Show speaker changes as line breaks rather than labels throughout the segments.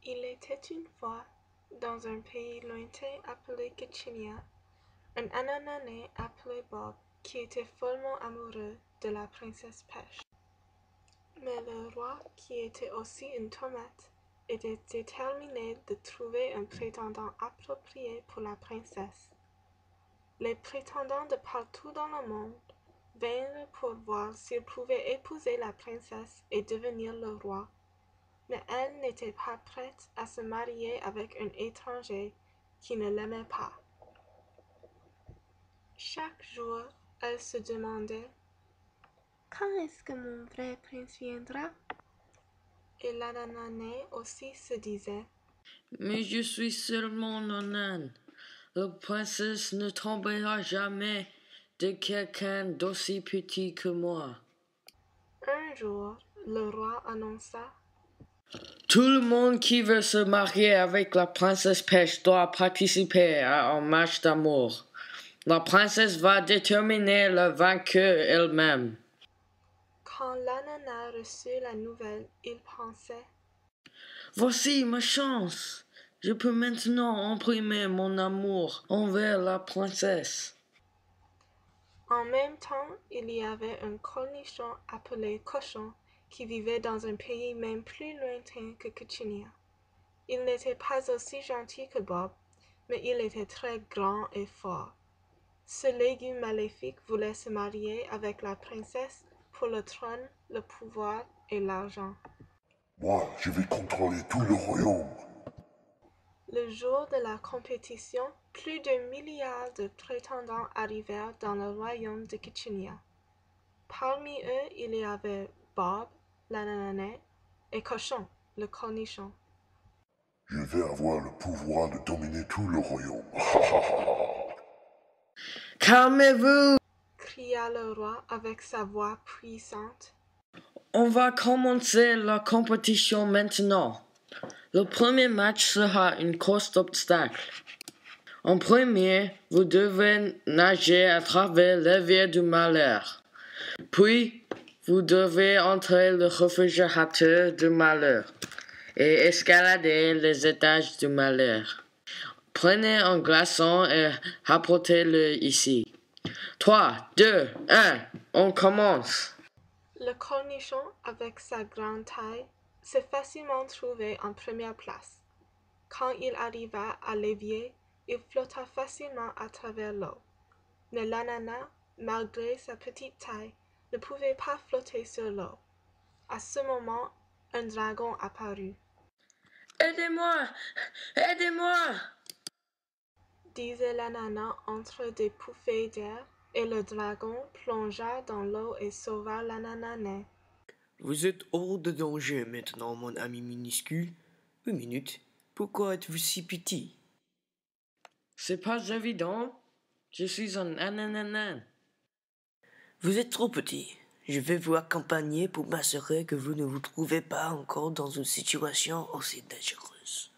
Il était une fois, dans un pays lointain appelé Kitchinia, un Anananais appelé Bob qui était follement amoureux de la princesse Pêche. Mais le roi, qui était aussi une tomate, était déterminé de trouver un prétendant approprié pour la princesse. Les prétendants de partout dans le monde vinrent pour voir s'ils pouvaient épouser la princesse et devenir le roi. Mais elle n'était pas prête à se marier avec un étranger qui ne l'aimait pas. Chaque jour, elle se demandait « Quand est-ce que mon vrai prince viendra ?» Et l'Anananais aussi se disait
« Mais je suis seulement un âne. La princesse ne tombera jamais de quelqu'un d'aussi petit que moi. »
Un jour, le roi annonça
« Tout le monde qui veut se marier avec la princesse Pêche doit participer à un match d'amour. La princesse va déterminer le vainqueur elle-même. »
Quand l'ananas reçut la nouvelle, il pensait
« Voici ma chance. Je peux maintenant imprimer mon amour envers la princesse. »
En même temps, il y avait un cornichon appelé Cochon qui vivait dans un pays même plus lointain que Kitchinia. Il n'était pas aussi gentil que Bob, mais il était très grand et fort. Ce légume maléfique voulait se marier avec la princesse pour le trône, le pouvoir et l'argent.
Moi, je vais contrôler tout le royaume.
Le jour de la compétition, plus d'1 milliard de prétendants arrivèrent dans le royaume de Kitchinia. Parmi eux, il y avait Bob, l'Ananais, et Cochon, le cornichon.
Je vais avoir le pouvoir de dominer tout le royaume.
« Calmez-vous !»
cria le roi avec sa voix puissante.
« On va commencer la compétition maintenant. Le premier match sera une course d'obstacles. En premier, vous devez nager à travers l'évier du malheur. Puis, vous devez entrer le réfrigérateur du malheur et escalader les étages du malheur. Prenez un glaçon et apportez-le ici. 3, 2, 1, on commence.
Le cornichon, avec sa grande taille, s'est facilement trouvé en première place. Quand il arriva à l'évier, il flotta facilement à travers l'eau. Mais l'ananas, malgré sa petite taille, ne pouvait pas flotter sur l'eau. À ce moment, un dragon apparut.
« Aidez-moi! Aidez-moi !»
disait l'ananas entre des bouffées d'air, et le dragon plongea dans l'eau et sauva l'ananais.
Vous êtes hors de danger maintenant, mon ami minuscule. Une minute, pourquoi êtes-vous si petit?
C'est pas évident. Je suis un ananas.
Vous êtes trop petit. Je vais vous accompagner pour m'assurer que vous ne vous trouvez pas encore dans une situation aussi dangereuse.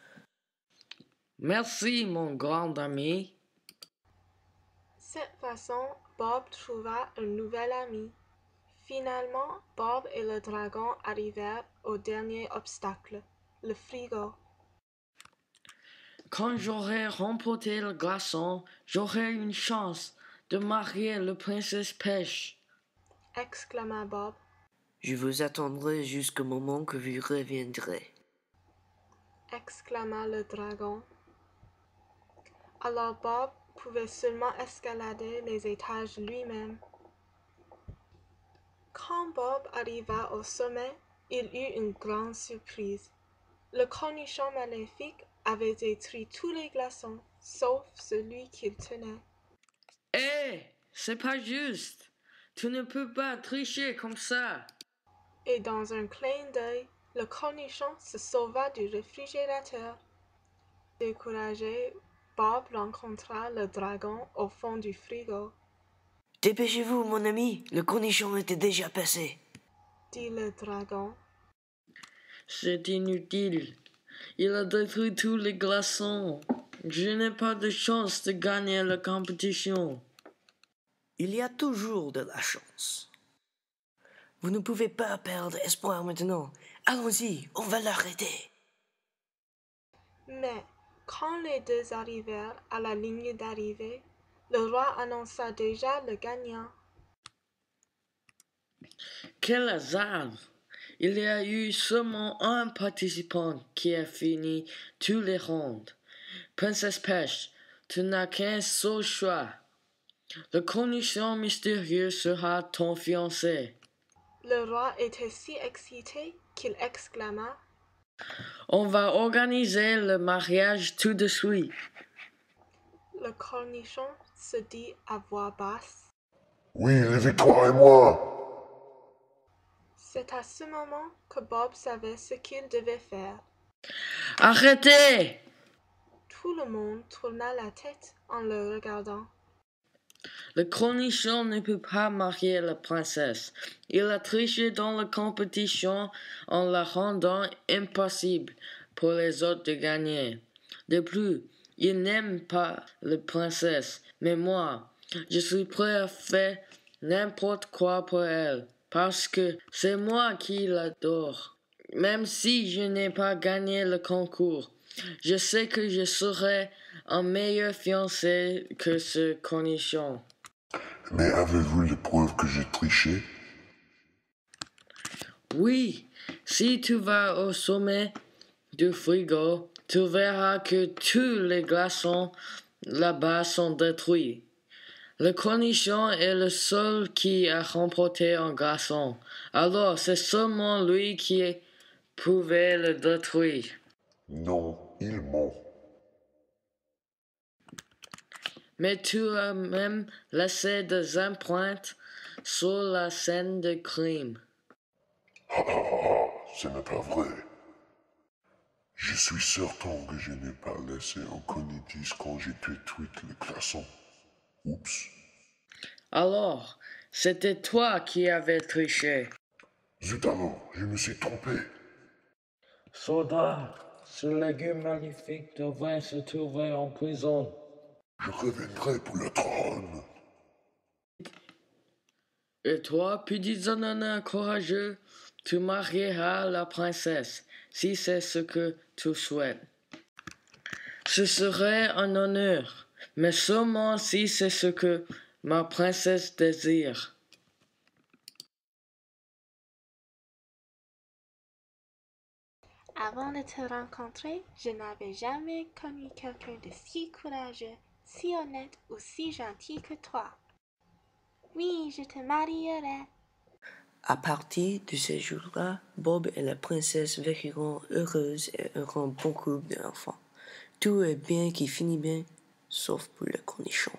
Merci, mon grand ami.
Cette façon, Bob trouva un nouvel ami. Finalement, Bob et le dragon arrivèrent au dernier obstacle, le frigo.
Quand j'aurai remporté le glaçon, j'aurai une chance de marier la princesse Pêche,
exclama Bob.
Je vous attendrai jusqu'au moment que vous reviendrez,
exclama le dragon. Alors Bob pouvait seulement escalader les étages lui-même. Quand Bob arriva au sommet, il eut une grande surprise. Le cornichon maléfique avait détruit tous les glaçons, sauf celui qu'il tenait.
« Hé, c'est pas juste. Tu ne peux pas tricher comme ça. »
Et dans un clin d'œil, le cornichon se sauva du réfrigérateur. Découragé, Bob rencontra le dragon au fond du frigo.
« Dépêchez-vous, mon ami, le cornichon était déjà passé, »
dit le dragon.
« C'est inutile. Il a détruit tous les glaçons. Je n'ai pas de chance de gagner la compétition. »
Il y a toujours de la chance. Vous ne pouvez pas perdre espoir maintenant. Allons-y, on va l'arrêter.
Mais quand les deux arrivèrent à la ligne d'arrivée, le roi annonça déjà le gagnant.
Quel hasard! Il y a eu seulement un participant qui a fini tous les rounds. Princesse Pêche, tu n'as qu'un seul choix. Le cornichon mystérieux sera ton fiancé.
Le roi était si excité qu'il exclama:
On va organiser le mariage tout de suite.
Le cornichon se dit à voix basse.
Oui, les victoires et moi.
C'est à ce moment que Bob savait ce qu'il devait faire.
Arrêtez!
Tout le monde tourna la tête en le regardant.
Le cornichon ne peut pas marier la princesse. Il a triché dans la compétition en la rendant impossible pour les autres de gagner. De plus, il n'aime pas la princesse, mais moi, je suis prêt à faire n'importe quoi pour elle, parce que c'est moi qui l'adore. Même si je n'ai pas gagné le concours, je sais que je serai un meilleur fiancé que ce cornichon.
Mais avez-vous les preuves que j'ai triché?
Oui, si tu vas au sommet du frigo, tu verras que tous les glaçons là-bas sont détruits. Le cornichon est le seul qui a remporté un glaçon. Alors c'est seulement lui qui pouvait le détruire.
Non, il ment.
Mais tu as même laissé des empreintes sur la scène de crime.
Ce n'est pas vrai. Je suis certain que je n'ai pas laissé un cognitis quand j'ai détruit le glaçon. Oups.
Alors, c'était toi qui avais triché.
Zut alors, je me suis trompé.
Soldat, ce légume maléfique devrait se trouver en prison.
Je reviendrai pour le trône.
Et toi, petit ananas courageux, tu marieras la princesse, si c'est ce que tu souhaites. Ce serait un honneur, mais seulement si c'est ce que ma princesse désire.
Avant de te rencontrer, je n'avais jamais connu quelqu'un de si courageux, si honnête ou si gentil que toi. Oui, je te marierai.
À partir de ce jour-là, Bob et la princesse vécurent heureuses et eurent un bon couple d'enfants. Tout est bien qui finit bien, sauf pour le cornichon.